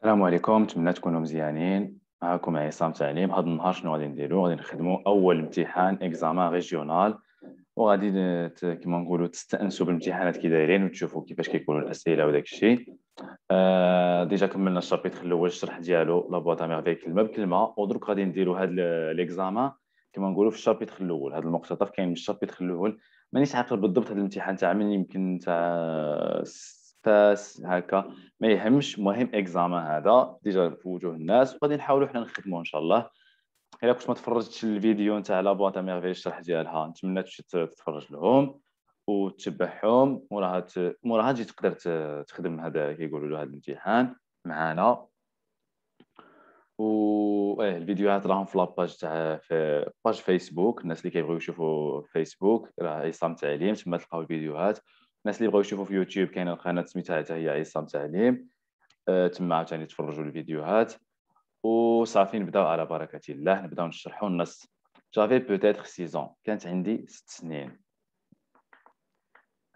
السلام عليكم، نتمنى تكونوا مزيانين. معكم عصام تعليم. هذا النهار شنو غادي نديرو؟ غادي نخدموا اول امتحان اكزامان ريجيونال، وغادي كيما نقولوا تستانسوا بالامتحانات كي دايرين وتشوفوا كيفاش كيكونوا الاسئله وداك الشيء. ديجا كملنا الشابيتر الاول، الشرح ديالو لا بواط ميرفي كلمه بكلمه، ودروك غادي نديروا هذا ليكزامان كيما نقولوا في الشابيتر الاول. هذا المقتطف كاين من الشابيتر الاول، مانيش عاقل بالضبط هذا الامتحان تاع من يمكن تاع فاس هكا، ما يهمش. مهم اكزامان هذا ديجا في وجوه الناس، وغادي نحاولوا حنا نخدموا ان شاء الله. الا كنت ما تفرجتش الفيديو نتاع لا بواط ميرفي الشرح ديالها، نتمنى تمشي تتفرج لهم وتتبعهم، موراها تجي تقدر تخدم هذا كيقولوا له هذا الامتحان معنا. و الفيديوهات راهم في لاباج تاع في باج فيسبوك. الناس اللي كيبغيو يشوفوا فيسبوك راه عصام تعليم، تما تلقاو الفيديوهات. الناس اللي بغاو يشوفوا في يوتيوب كاينه القناه سميتها حتى هي عصام تعليم، تما عاوتاني تفرجوا الفيديوهات. وصافي نبداو على بركه الله، نبداو نشرحوا النص. جافي بوتيتر 6 كانت عندي 6 سنين.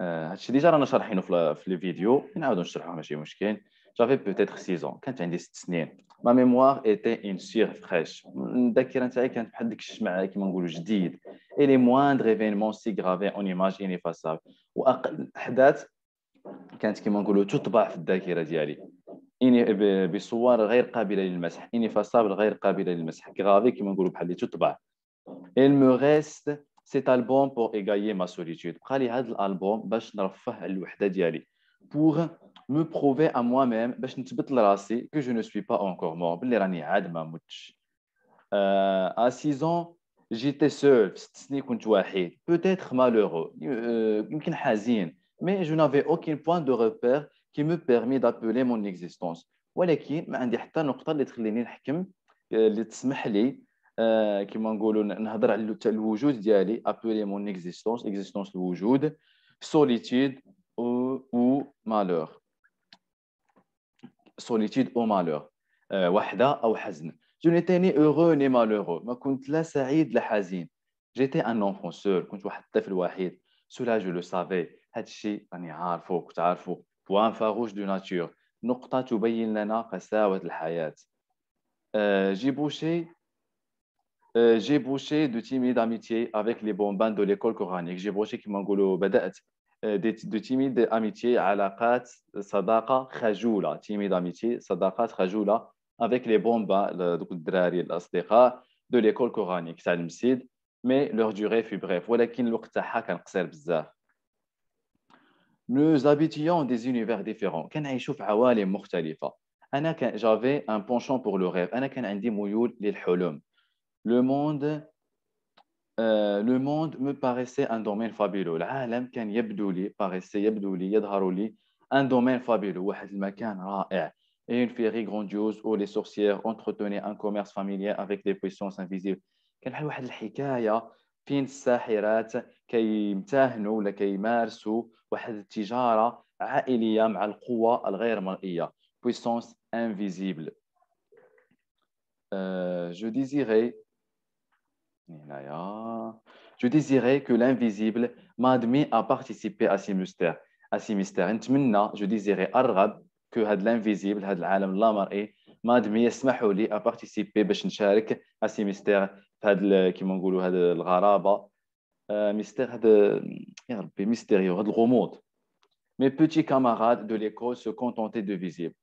هادشي ديجا رانا شارحينه في الفيديو، نعاودو نشرحوه ماشي مشكل. جافي بوتيتر 6 كانت عندي 6 سنين. ما ميموار ايتي ان سيغ فريش، الذاكره نتاعي كانت بحال داك الشمع كيما نقولوا جديد. اي لي موندر ايفينمون سي غرافي اون ايماج انيفاسابل، واقل الاحداث كانت كيما نقولوا تطبع في الذاكره ديالي بصور غير قابله للمسح. انيفاسابل غير قابله للمسح، غرافي كيما نقولوا بحال اللي تطبع. Il me reste cet album pour égayer ma solitude. بقى لي هذا الالبوم باش نرفه على الوحده ديالي. Pour me prouver à moi-même، باش نثبت لراسي que je ne suis pas encore mort، باللي راني عاد ما متش. À 6 ans j'étais seul، في 6 سنين كنت وحيد. Peut-être malheureux، يمكن حزين. Mais je n'avais aucun point de repère qui me permet d'appeler mon existence. ولكن ما عندي حتى نقطه اللي تخليني نحكم، اللي تسمح لي كيما نقولوا نهضر على الوجود ديالي. ابولي مون اكزيستونس الوجود. سوليتود او مالور، سوليتود او مالور، وحده او حزن. جو نيتي ني heureux ني malheureux، ما كنت لا سعيد لا حزين. جيتي ان enfant seul، كنت واحد الطفل وحيد. سولا جو لو سافي، هذا الشيء راني عارفه، كنت عارفه. بوان فاروش دو ناتور، نقطه تبين لنا قساوه الحياه. جي بوشي j'ai bouché de timides amitiés avec les bambins de l'école coranique. J'ai bouché كما نقولوا بدأت de timides amitiés، علاقات صداقة خجولة. timide amitié صداقات خجولة avec les bambins، دوك الدراري الأصدقاء de l'école coranique تاع المسجد. mais leur durée fut brève، ولكن الوقت تاعها كان قصير بزاف. Nous habitions des univers différents، كنعيشوا في عوالم مختلفة. أنا كان j'avais un penchant pour le rêve، أنا كان عندي ميول للحلم. Le monde le monde me paraissait un domaine fabuleux. العالم كان يبدو لي يظهر لي un domaine fabuleux، واحد المكان رائع. Et une féerie grandiose où les sorcières entretenaient un commerce familier avec des puissances invisibles. كان بحال واحد الحكاية فين الساحرات كيمتهنوا ولا كيمارسوا واحد التجارة عائلية مع القوة الغير مرئية. puissance invisible. Je désirais Je désirais que l'invisible m'admit à participer à ces mystères. نتمنى، je désirais أرغب que هاد l'invisible، هاد العالم اللامرئي، m'admit يسمحوا لي à participer باش نشارك à ces mystères، في هاد كيما نقولوا هاد الغرابة. ميستير هاد يا ربي ميستيريو، هاد الغموض. Mes petits camarades de l'école se contentaient de visible.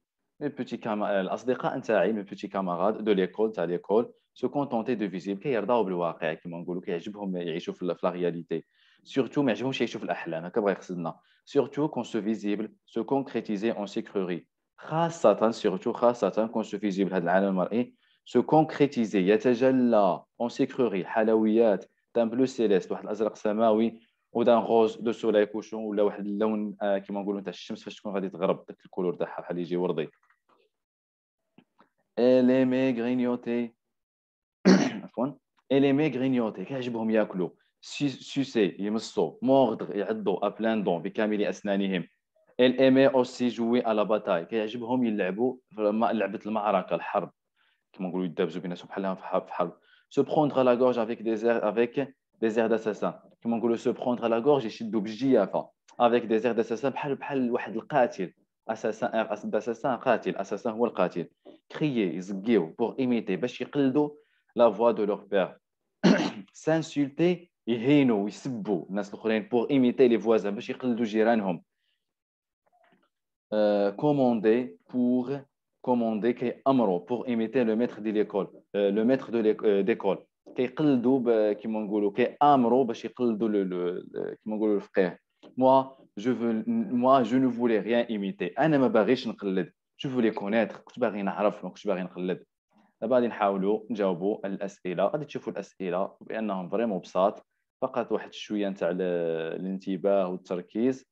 Mes petits camarades الأصدقاء نتاعي، mes petits camarades de l'école تاع l'école se contentaient de visible، كيرضاو بالواقع كيما نقولوا، كيعجبهم يعيشوا في لا رياليتي. surtout ما يعجبهمش يعيشوا في الأحلام، هكا بغا يقصدنا. surtout quand ce visible se concrétisait en sucrerie، خاصة quand ce visible هذا العالم المرئي se concrétisait يتجلى en sucrerie، حلويات d'un bleu céleste، واحد الأزرق سماوي، ودان غوز دو سولاي كوشون، ولا واحد اللون كيما نقولوا تاع الشمس فاش تكون غادي تغرب، داك الكولور تاعها بحال يجي وردي. اليمي غرينيوتي عفوا اليمي غرينيوتي، كيعجبهم ياكلوا. سوسي يمصوا، موردر يعضوا، ابلان دون بكامل اسنانهم. اليمي اوسي جوي على باتاي، كيعجبهم يلعبوا لعبه المعركه، الحرب كيما نقولوا يدابزوا بيناتهم بحال في حرب. سو بروندر لا غورج افيك des airs d'assassin، كيما نقولوا سو بروندر لا غورج يشدوا بالجيافه. افيك des airs d'assassin، بحال واحد القاتل. اساسان داساسان قاتل، اساسان هو القاتل. crier يزقيو pour imiter باش يقلدوا la voix de leur père. s'insulter يهينوا ويسبوا الناس الاخرين pour imiter les voisins باش يقلدوا جيرانهم. commander pour commander كيأمروا pour imiter le maître de l'école le maître d'école كيقلدوا كيما نقولوا كيأمروا باش يقلدوا كيما نقولوا الفقيه. moi je ne voulais rien imiter انا ما باغيش نقلد je voulais connaître كنت باغي نعرف ما كنتش باغي نقلد. دابا غادي نحاولوا نجاوبوا الاسئله غادي تشوفوا الاسئله بانهم فريمون بساط فقط واحد شويه نتاع الانتباه والتركيز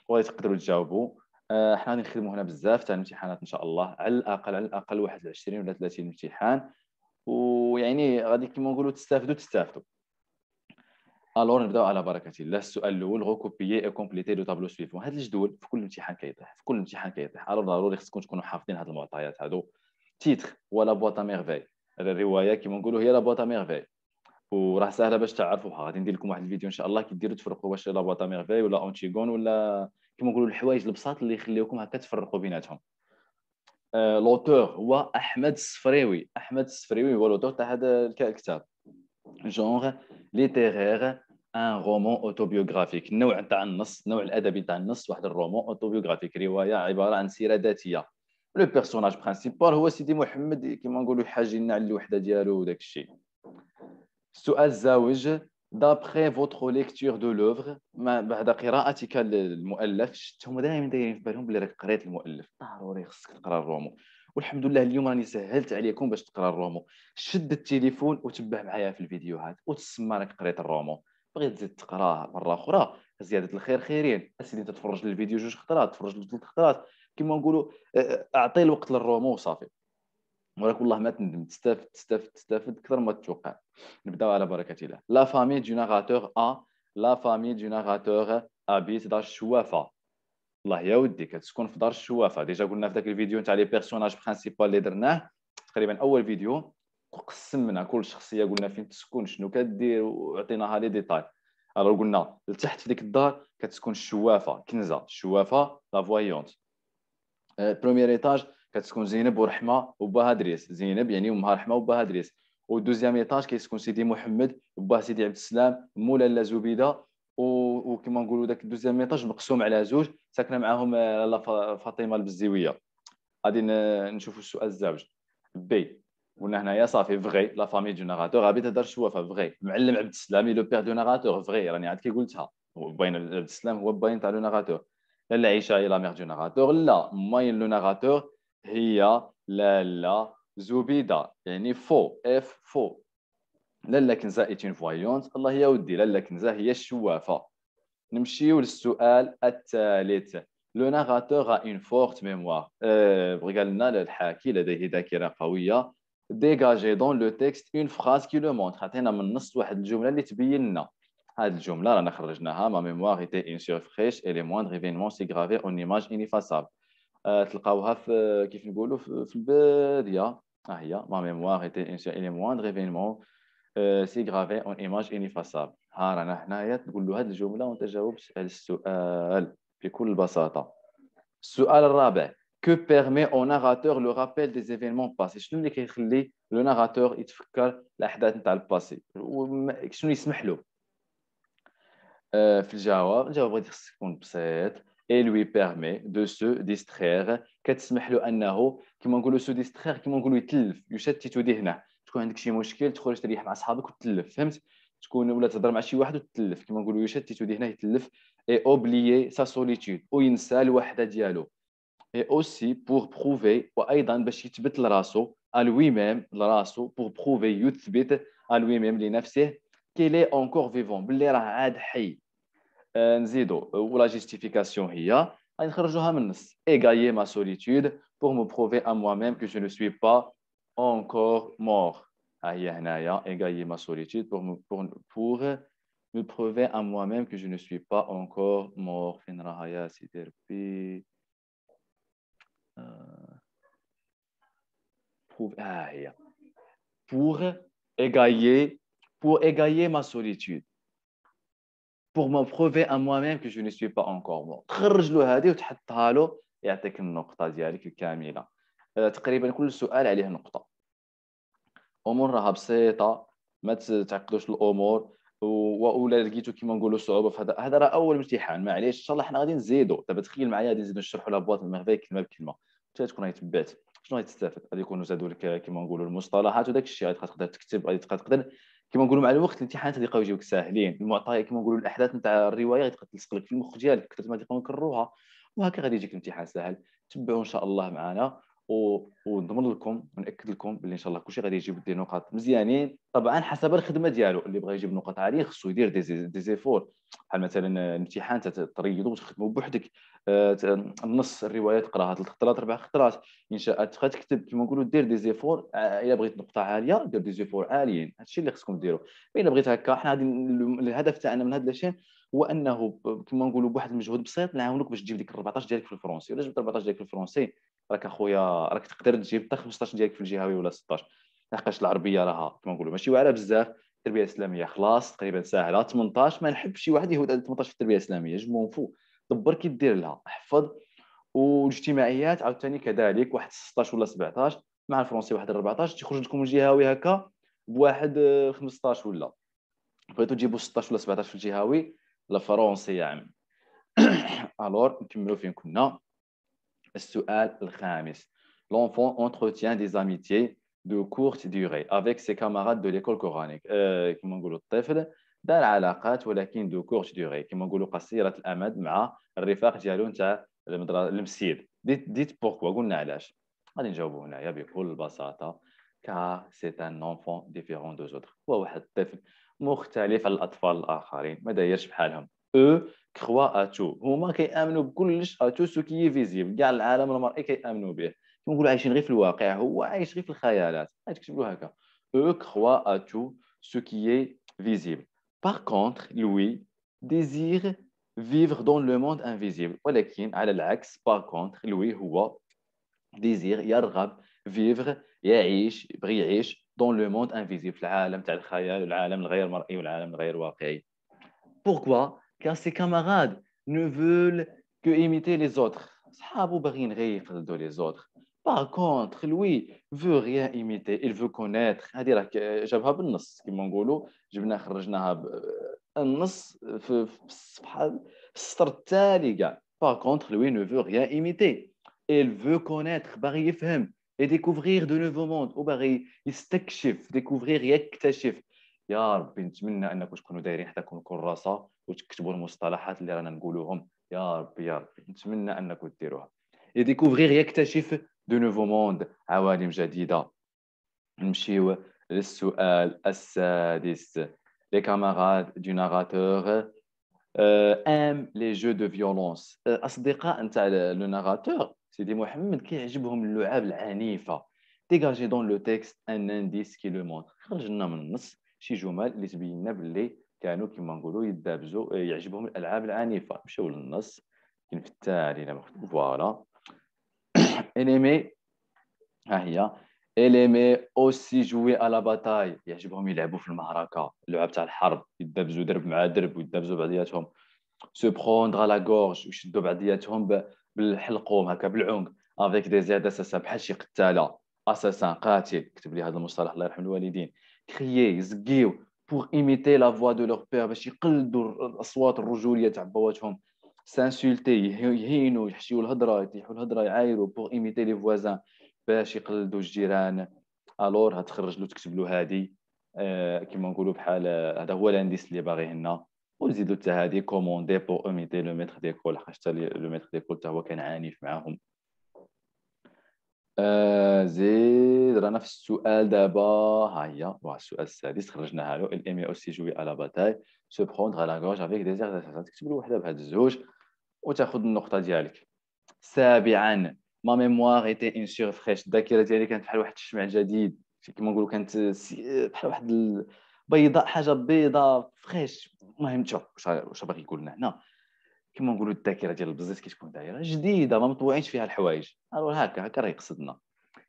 وغادي تقدروا تجاوبوا. حنا غادي نخدموا هنا بزاف تاع الامتحانات ان شاء الله على الاقل واحد 20 ولا 30 امتحان ويعني غادي كيما نقولوا تستافدوا. الور نبداو على بركه الله. السؤال الاول غوكوبيي اي كومبليتي لو طابلو سويفون. هذا الجدول في كل امتحان كيطيح الور ضروري خصكم تكونوا حافظين هاد المعطيات هادو. تيتر ولا بواطا ميرفي الروايه كيما نقولوا هي لا بواطا ميرفي وراه سهله باش تعرفوها. غادي ندير لكم واحد الفيديو ان شاء الله كيديروا تفرقوا واش لا بواطا ميرفي ولا اونتيغون ولا كيما نقولوا الحوايج البساط اللي يخليوكم هكا تفرقوا بيناتهم. لوتور هو احمد السفريوي هو لوتور تاع هذا الكتاب. جونغ ليتيرير ان رومان اوتوبيوغرافيك النوع تاع النص النوع الادبي تاع النص واحد الرومان اوتوبيوغرافيك روايه عباره عن سيره ذاتيه. لو بيرسوناج برينسيبال هو سيدي محمد كيما نقولوا يحاجي لنا على الوحده ديالو وداك الشيء. السؤال الزاوج دابخي فوتر ليكتور دو لوفر بعد قراءتك للمؤلف شفتهم دائما دايرين في بالهم بلي راك قريت المؤلف ضروري خصك تقرا الرومو والحمد لله اليوم راني سهلت عليكم باش تقرا الرومو. شد التليفون وتبع معايا في الفيديوهات وتسمى راك قريت الرومو. بغيت تزيد تقراه مره اخرى زياده الخير خيرين اسيدي تتفرج للفيديو 2 خطرات تفرج له 3 خطرات كيما نقولوا اعطي الوقت للرومو وصافي ولكن والله ما تندم تستافد اكثر ما تتوقع. نبداو على بركه الله. لا فامي دو ناراتور لا فامي دو ناراتور ابيت دار الشوافه. الله يا ودي كتسكن في دار الشوافه. ديجا قلنا في ذاك الفيديو نتاع لي بيرسوناج برينسيبال اللي درناه تقريبا اول فيديو قسمنا كل شخصيه قلنا فين تسكن شنو كدير وعطيناها لي ديتاي. الو قلنا لتحت في ديك الدار كتسكن الشوافه كنزه الشوافه لا فوايونت. بروميير ايطاج كتسكن زينب ورحمه وباها دريس. زينب يعني امها رحمه وباها دريس. ودوزيام ايطاج كيسكن سيدي محمد وباه سيدي عبد السلام مولانا زبيده وكما نقولوا داك الدوزيام ايطاج مقسوم على زوج ساكنه معاهم لاله فاطمه البزيويه. غادي نشوفوا السؤال الزوج. بي قلنا هنايا صافي فغي لا فامي دو ناراتور غادي تهضر شوافه فغي. معلم عبد السلام لو بير دو ناراتور فغي راني عاد كي قلتها باين عبد السلام هو باين تاع لو ناراتور. لا عيشه هي لا مير دو ناراتور لا ماين لو ناراتور هي لا زبيده يعني فو اف فو. لاله كنزه ايتين فوايونت. الله يا ودي لاله كنزه هي الشوافه. نمشيو للسؤال الثالث. لو ناراتور a une forte mémoire. بغى لنا الحاكي لديه ذاكره قويه. ديجاجي دون لو تكست اون فراز كي لو مونتر. عطينا من النص واحد الجمله اللي تبين لنا. هذه الجمله رانا خرجناها ما ميموار ايتي اون سورفريش اي لي موندر ايفينمون سي غرافي اون ايماج انيفاسابل. تلقاوها في كيف نقولوا في الباديه. ها هي ما ميموار ايتي اون لي موندر ايفينمون سي غرافي اون ايماج انيفاسابل. ها رانا هنايا تقول له هذه الجمله وانت جاوبت على السؤال بكل بساطه. السؤال الرابع. que permet au narrateur le rappel des événements passés. شنو اللي كيخلي لو ناراتور يتفكر الاحداث نتاع الباسي شنو يسمح له. في الجواب غادي خصك تكون بسيط. et lui permet de se distraire. كتسمح له انه كما نقولوا سو ديسترير كما نقولوا يتلف يشتت ذهنه. تكون عندك شي مشكل تخرج تريح مع اصحابك وتلف فهمت. تكون ولا تهضر مع شي واحد وتلف كما نقولوا يشتت ذهنه يتلف. et oublier sa solitude وينسى الوحده ديالو. et aussi pour prouver وايضا باش يثبت لراسو à lui-même لراسو pour prouver يثبت à lui-même لنفسه qu'il est encore vivant باللي راه عاد حي. نزيدو ولا جيستيفيكاسيون هي غادي نخرجوها من النص. égayer ma solitude pour me prouver à moi-même que je ne suis pas encore mort. ها هي هنايا égayer ma solitude pour me prouver à moi-même que je ne suis pas encore mort. فين راها يا سيدي ربي ها هي pour égayer ma solitude pour me prouver à moi-même que je ne suis pas encore mort. خرج له هذه وتحطها له يعطيك النقطة ديالك الكاملة. تقريبا كل سؤال عليه نقطه. امور راها بسيطه، ما تعقدوش الامور. ولا لقيتو كيما نقولوا صعوبه في هذا راه اول امتحان، معليش ان شاء الله حنا غادي نزيدوا. دابا تخيل معايا غادي نزيدوا نشرحوا لا بواط المغربيه كلمه بكلمه، حتى تكون غادي تبعت شنو غادي تستافد. غادي يكونوا زادوا لك كيما نقولوا المصطلحات وداك الشيء، غادي تقدر تكتب، غادي تقدر كيما نقولوا مع الوقت الامتحانات غادي يبقاو يجيوك ساهلين. المعطيات كيما نقولوا الاحداث نتاع الروايه غادي تلصق لك في المخ ديالك كثر ما غادي يبقاو يكرروها، وهكا غادي يجيك الامتحان ساهل. تبعوا ان شاء الله معنا، ونضمن لكم وناكد لكم باللي ان شاء الله كلشي غادي يجيب دي نقاط مزيانين، طبعا حسب الخدمه ديالو. اللي بغى يجيب نقاط عاليه خصو يدير دي زيفور، بحال مثلا الامتحان تريضو وتخدموا بوحدك. النص الروايه تقراها 3 خطرات 4 خطرات، ان شاء تبقى تكتب كيما نقولوا دير دي زيفور. الا بغيت نقطه عاليه دير دي زيفور عاليين، هادشي اللي خصكم ديروا. الا بغيت هكا حنا غادي الهدف تاعنا من هاد لاشين هو انه كيما نقولوا بواحد المجهود بسيط نعاونوك باش تجيب ديك 14 ديالك في الفرنسي. ولا جبت 14 ديالك في الفرنسي راك اخويا راك تقدر تجيب حتى 15 ديالك في الجهوي ولا 16. لحقاش العربيه راها كما نقولوا ماشي واعره بزاف. التربيه الاسلاميه خلاص تقريبا ساهله 18. ما نحبش شي واحد يهود على 18 في التربيه الاسلاميه، جمون فو دبر كي دير لها احفظ. والاجتماعيات عاوتاني كذلك واحد 16 ولا 17 مع الفرنسي واحد 14 تيخرج لكم الجهوي هكا بواحد 15 ولا بغيتو تجيبوا 16 ولا 17 في الجهوي لا فرنسي يا عم. الور نكملوا فين كنا. السؤال الخامس. L'enfant entretient des amitiés de courte durée avec ses camarades de l'école coranique. كما نقولوا الطفل دار علاقات ولكن دو كورت دوري، كما نقولوا قصيرة الأمد مع الرفاق ديالو نتاع المسيد. ديت بوركوا، قلنا علاش. غادي نجاوبوا هنايا بكل بساطة. car c'est un enfant différent des autres. هو واحد الطفل مختلف على الأطفال الآخرين، ما دايرش بحالهم. eux كخوا اتو هما كيامنوا بكلش، اتو سو كي فيزيبل كاع العالم المرئي كيامنوا به. كنقولوا عايشين غير في الواقع، هو عايش غير في الخيالات. غادي تكتب له هكا او كخوا اتو سو كي فيزيبل. باغ كونتر لوي ديزير فيفر دون لو موند انفيزيبل. ولكن على العكس باغ كونتر لوي هو ديزير يرغب فيفر يعيش، يبغي يعيش دون لو موند انفيزيبل في العالم تاع الخيال، العالم الغير مرئي والعالم الغير واقعي. Pourquoi? Car ses camarades ne veulent que imiter les autres. صحابو باغيين غير يقلدوا les autres. Par contre, lui veut rien imiter, il veut connaître. هذه راه جابها بالنص كما نقولوا، جبنا خرجناها النص في الصفحه في السطر التالي كاع. Par contre, lui ne veut rien imiter. Il veut connaître، باغي يفهم et découvrir de nouveaux mondes، وباغي يستكشف découvrir يكتشف. يا ربي نتمنى انكم تكونوا دايرين حتى كراسه وتكتبوا المصطلحات اللي رانا نقولوهم. يا ربي يا ربي نتمنى انكم ديروها. يديكوفرير يكتشف دو نوفو موند، عوالم جديده. نمشيو للسؤال السادس. Les camarades du narrateur aiment les jeux de violence. اصدقاء نتاع لو ناراتور سيدي محمد كيعجبهم اللعاب العنيفه. ديغاجي دون لو تيكست ان انديس كي لو مونتر. خرج لنا من النص شي جمل اللي تبين لنا باللي كانوا كما نقولوا يدابزوا يعجبهم الالعاب العنيفه. مشاو للنص كاين في التالي فوالا. انيمي ها هي. اليمي اوسي جوي على باتاي. يعجبهم يلعبوا في المعركه، اللعب تاع الحرب، يدابزوا درب مع درب ويدابزوا بعضياتهم. سو بروندر لا غورج، ويشدوا بعضياتهم بالحلقوم هكا بالعنق. افيك دي زيد اساسا بحال شي قتاله. اساسان قاتل، كتب لي هذا المصطلح الله يرحم الوالدين. كريي يزكيو بور ايميتي لا فوا دو لور بير، باش يقلدوا الاصوات الرجوليه تاع بواتهم. سانسولتي يهينوا، يحشيو الهضره، يطيحوا الهضره، يعايروا بور ايميتي لي فوازان باش يقلدوا الجيران. الور هتخرج له تكتب له هذه كما نقولوا بحال هذا هو الانديس اللي باغيه لنا. ونزيدوا حتى هذه كوموندي بور ايميتي لو ميتر ديكول، حتى لو ميتر ديكول حتى هو كان عنيف معاهم. زيد رانا في السؤال دابا. ها هي السؤال السادس خرجناها له. الايمي اوسي جوي على باتاي سو بروندر لا غوج افيك دي زيغزارسيس. تكتب له وحده بهاد الزوج وتاخذ النقطه ديالك. سابعا. ما ميموار ايتي ان سور فريش. الذاكره ديالي كانت بحال واحد الشمع جديد، كما نقولوا كانت بحال واحد بيضاء، حاجه بيضاء فريش. المهم شوف واش باغي يقول لنا هنا. كما نقولوا الذاكره ديال البزيز كتكون دايره جديده، ما مطوعينش فيها الحوايج. الوغ هكا راه يقصدنا.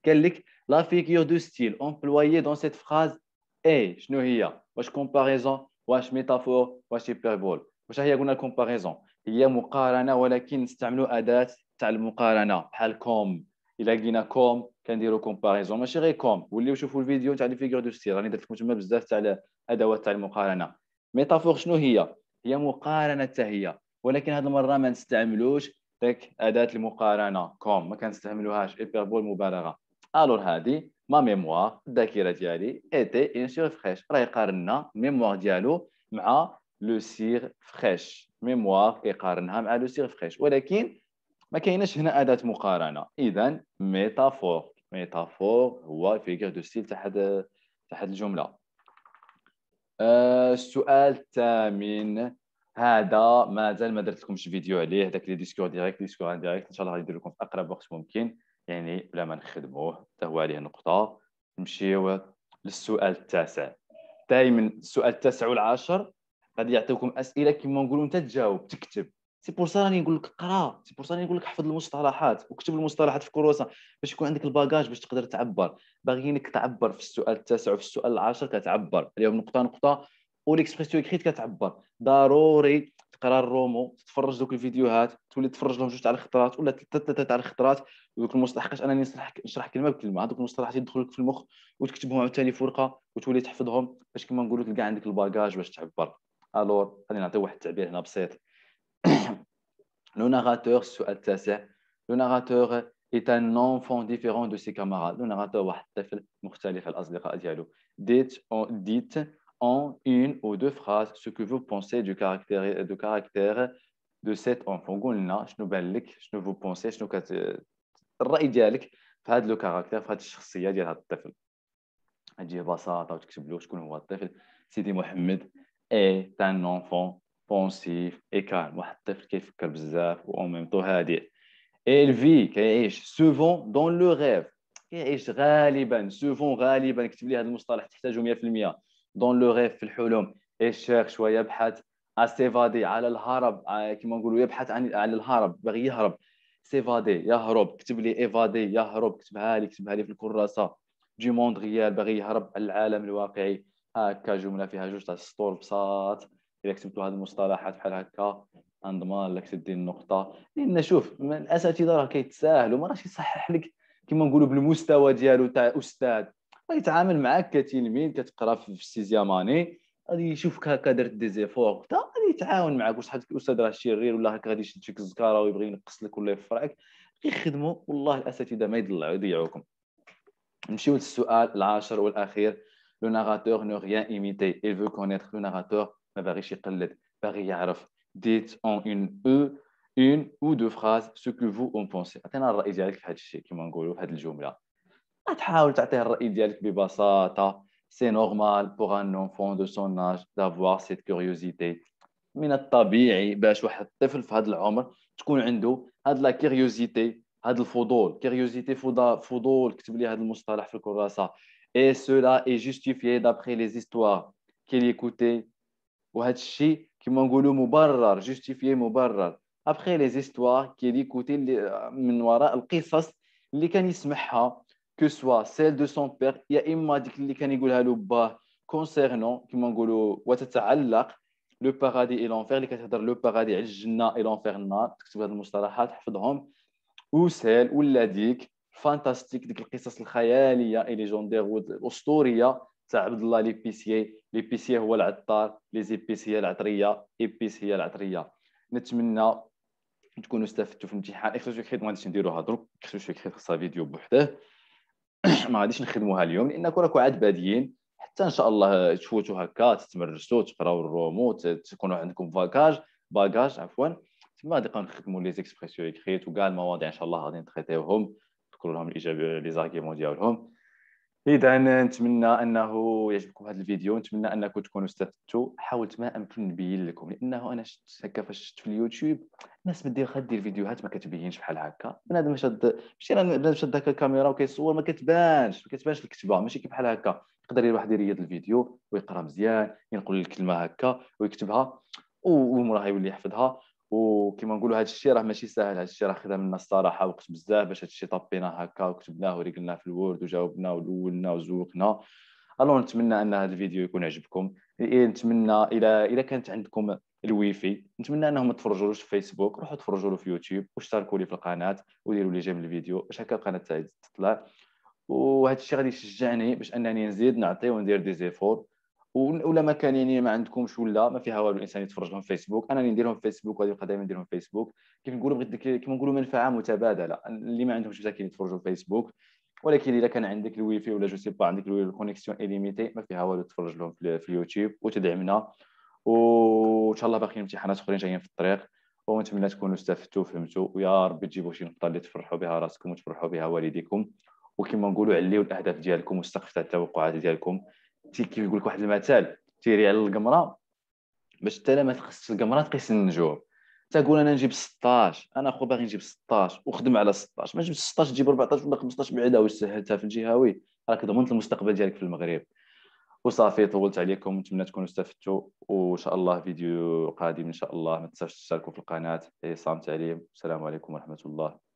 قال لك لا فيغور دو ستيل امبلويي دون سيت فراز اي شنو هي؟ واش كومباريزون، واش ميتافور، واش هيبربول؟ واش هي قلنا الكومباريزون؟ هي مقارنه ولكن نستعملوا اداه تاع المقارنه بحال كوم الا لقينا كوم كنديروا كومباريزون، ماشي غير كوم، وليو شوفوا الفيديو تاع لي فيغور دو ستيل، راني درت لكم تما بزاف تاع الادوات تاع المقارنه. ميتافور شنو هي؟ هي مقارنه حتى هي، ولكن هذه المره ما نستعملوش داك اداه المقارنه كوم، ما كنستعملوهاش ايبربول مبالغه. الور هذه ما ميموار الذاكره ديالي ايتي ان سيغ فريش، راه يقارنا الميموار ديالو مع لو سيغ فريش، ميموار كيقارنها مع لو سيغ فريش، ولكن ما كايناش هنا اداه مقارنه. اذا ميتافور، ميتافور هو فيغور دو ستيل تاع هاد الجمله. السؤال الثامن، هذا مازال ما درت لكمش فيديو عليه، داك لي ديسكور ديريكت، ديسكور انديريكت ان شاء الله غادي ندير لكم في اقرب وقت ممكن، يعني بلا ما نخدموه حتى هو عليه نقطه. نمشيو للسؤال التاسع. دائما السؤال التاسع والعاشر غادي يعطيوكم اسئله كما نقولوا انت تجاوب تكتب. سي بور سا راني نقول لك قرا، سي بور سا راني نقول لك حفظ المصطلحات وكتب المصطلحات في كروسه باش يكون عندك الباجاج باش تقدر تعبر. باغيينك تعبر في السؤال التاسع وفي السؤال العاشر كتعبر اليوم نقطه نقطه، وليكسبرسيون اكريت كتعبر. ضروري تقرا الرومو، تتفرج دوك الفيديوهات، تولي تفرج لهم جوج تاع الخطرات ولا ثلاثه تاع الخطرات، ودوك المصطلحات انني نشرح كلمه بكلمه، هذوك المصطلحات يدخلوا لك في المخ وتكتبهم عاوتاني في ورقه وتولي تحفظهم باش كما نقولوا تلقى عندك الباجاج باش تعبر. الور غادي نعطيو واحد التعبير هنا بسيط. لو ناراتور، السؤال التاسع. لو ناراتور est un enfant différent de ses camarades. لو ناراتور واحد الطفل مختلف على الاصدقاء ديالو. dites en une ou deux phrases ce que vous pensez du caractère de cet enfant. قلنا شنو بان لك، شنو vous pensez، شنو الراي ديالك في هذا لو كاركتير، في هذه الشخصيه ديال هذا الطفل. تجي ببساطه وتكتب له شكون هو الطفل. سيدي محمد اي ان اونفون بونسيف اي كالم، واحد الطفل كيفكر بزاف و اون ميم طو هادئ. الفي كيعيش سوفون دون لو ريف، كيعيش غالبا، سوفون غالبا، كتب لي هذا المصطلح تحتاجه 100%. دون لو ريف في الحلم. اي شيرش يبحث، اسيفادي على الهرب، كما نقولوا يبحث عن الهرب، باغي يهرب. سيفادي يهرب، كتب لي ايفادي يهرب، كتبها لي في الكراسه. دو موند ريال باغي يهرب على العالم الواقعي. هكا جمله فيها جوج تاع السطور بساط. الا كتبتوا هذه المصطلحات بحال هكا نضمن لك تدي النقطه. لان شوف الاساتذه راه كيتساهلوا، ما راهش يصحح لك كما نقولوا بالمستوى ديالو تاع استاذ. غيتعامل معاك كتلميذ كتقرا في السيزيام اني، غادي يشوفك هكا درت دي زيفور وقتها غادي يتعاون معاك. واش حد الاستاذ راه شرير ولا هكا غادي يشد فيك الزكاره ويبغي ينقص لك ولا يفرعك؟ يخدموا والله الاساتذه ما يضيعوكم. نمشيو للسؤال العاشر والاخير. لو ناراتور نو ريان ايميتي، il veut connaître. لو ناراتور ما باغيش يقلد، باغي يعرف. ديت اون اون او دو فراز سو كو فو اون بونسي، عطينا الراي ديالك في هذا الشيء كما نقولوا في هذه الجمله. غتحاول تعطيه الراي ديالك ببساطه. سي نورمال بوغ ان اونفون دو سون اج دافوار سيت كوريوزيتي، من الطبيعي باش واحد الطفل في هذا العمر تكون عنده هاد لا كيريوزيتي، هاد الفضول. كيريوزيتي فضول، كتب لي هذا المصطلح في الكراسه. اي سولا اي جوستيفيي دابري لي زيستوار كيل ايكوتي، وهذا الشيء كما نقولوا مبرر، جوستيفيي مبرر. ابخي لي زيستوار كيل ايكوتي، من وراء القصص اللي كان يسمعها، كو سوا سيل دو سون بير، يا اما ديك اللي كان يقولها له باه كونسيرنون كما نقولوا وتتعلق لو بارادي اي لونفير، اللي كتهضر لو بارادي على الجنه اي لونفير النار. تكتب هذه المصطلحات حفظهم. وسيل ولا ديك فانتاستيك، ديك القصص الخياليه اي ليجوندير والاسطوريه تاع عبد الله ليبيسيي. ليبيسيي هو العطار، لي زيبيس هي العطريه، ايبيس هي العطريه. نتمنى تكونوا استفدتوا في الامتحان. اكسوس كريت ما غاديش نديروها دروك، اكسوس كريت خصها فيديو بوحده، ما غاديش نخدموها اليوم لانكم راكم عاد باديين. حتى ان شاء الله تفوتوا هكا، تتمرسوا، تقراو الرومو، تكونوا عندكم باجاج عفوا. تما غادي نخدموا لي زيكسبرسيون اكريت وكاع المواضيع ان شاء الله غادي نتريتيوهم، نذكروا لهم الاجابه لي زارغيمون ديالهم. اذا نتمنى انه يعجبكم هذا الفيديو، نتمنى انكم تكونوا استفدتوا. حاولت ما امكن نبين لكم، لانه انا شفت هكا فاش شفت في اليوتيوب الناس دير فيديوهات ما كتبينش بحال هكا. بنادم شاد، ماشي بنادم شاد هكا الكاميرا وكيصور ما كتبانش الكتابه، ماشي كي بحال هكا. يقدر الواحد يريد الفيديو ويقرا مزيان، ينقل الكلمه هكا ويكتبها وموراه يولي يحفظها. وكما نقولوا هذا الشيء راه ماشي ساهل، هذا الشيء راه خدا منا الصراحه وقت بزاف باش هذا الشيء طبيناه هكا وكتبناه وريقلناه في الوورد وجاوبنا ودولنا وزوقنا. الو نتمنى ان هذا الفيديو يكون عجبكم. نتمنى الى كانت عندكم الويفي. نتمنى انهم ما تفرجوش في فيسبوك، روحوا تفرجوا له في يوتيوب واشتركوا لي في القناه وديروا لي جيم الفيديو باش هكا القناه تاعي تطلع. وهذا الشيء غادي يشجعني باش انني نزيد نعطي وندير دي زيفور. ولا ما كان يعني ما عندكمش ولا ما فيها والو الانسان يتفرج لهم في فيسبوك، انا نديرهم في فيسبوك وغادي نبقى دائما نديرهم في فيسبوك. كيف نقولوا بغيت كيما نقولوا منفعه متبادله، اللي ما عندهمش مساكين يتفرجوا في فيسبوك. ولكن اذا كان عندك الويفي ولا جو سي با عندك الكونيكسيون ايليميتي ما فيها والو تفرج لهم في اليوتيوب وتدعمنا. وان شاء الله باقيين امتحانات اخرين جايين في الطريق، ونتمنى تكونوا استفدتوا وفهمتوا، ويا ربي تجيبوا شي نقطه اللي تفرحوا بها راسكم وتفرحوا بها والديكم. وكما نقولوا عليوا الاهداف ديالكم والسقف تاع التوقعات ديالكم. كيف يقول لك واحد المثال، تيري على القمره باش حتى ما تقصش القمره تقيس النجوم. تقول انا نجيب 16، انا اخو باغي نجيب 16 وخدم على 16، ما جبت 16 تجيب 14 ولا 15 بعدا واش سهلتها في الجهوي، راك ضمنت المستقبل ديالك في المغرب. وصافي طولت عليكم، نتمنى تكونوا استفدتوا، وان شاء الله فيديو قادم ان شاء الله. ما تنساوش تشتركوا في القناه عصام تعليم. السلام عليكم ورحمه الله.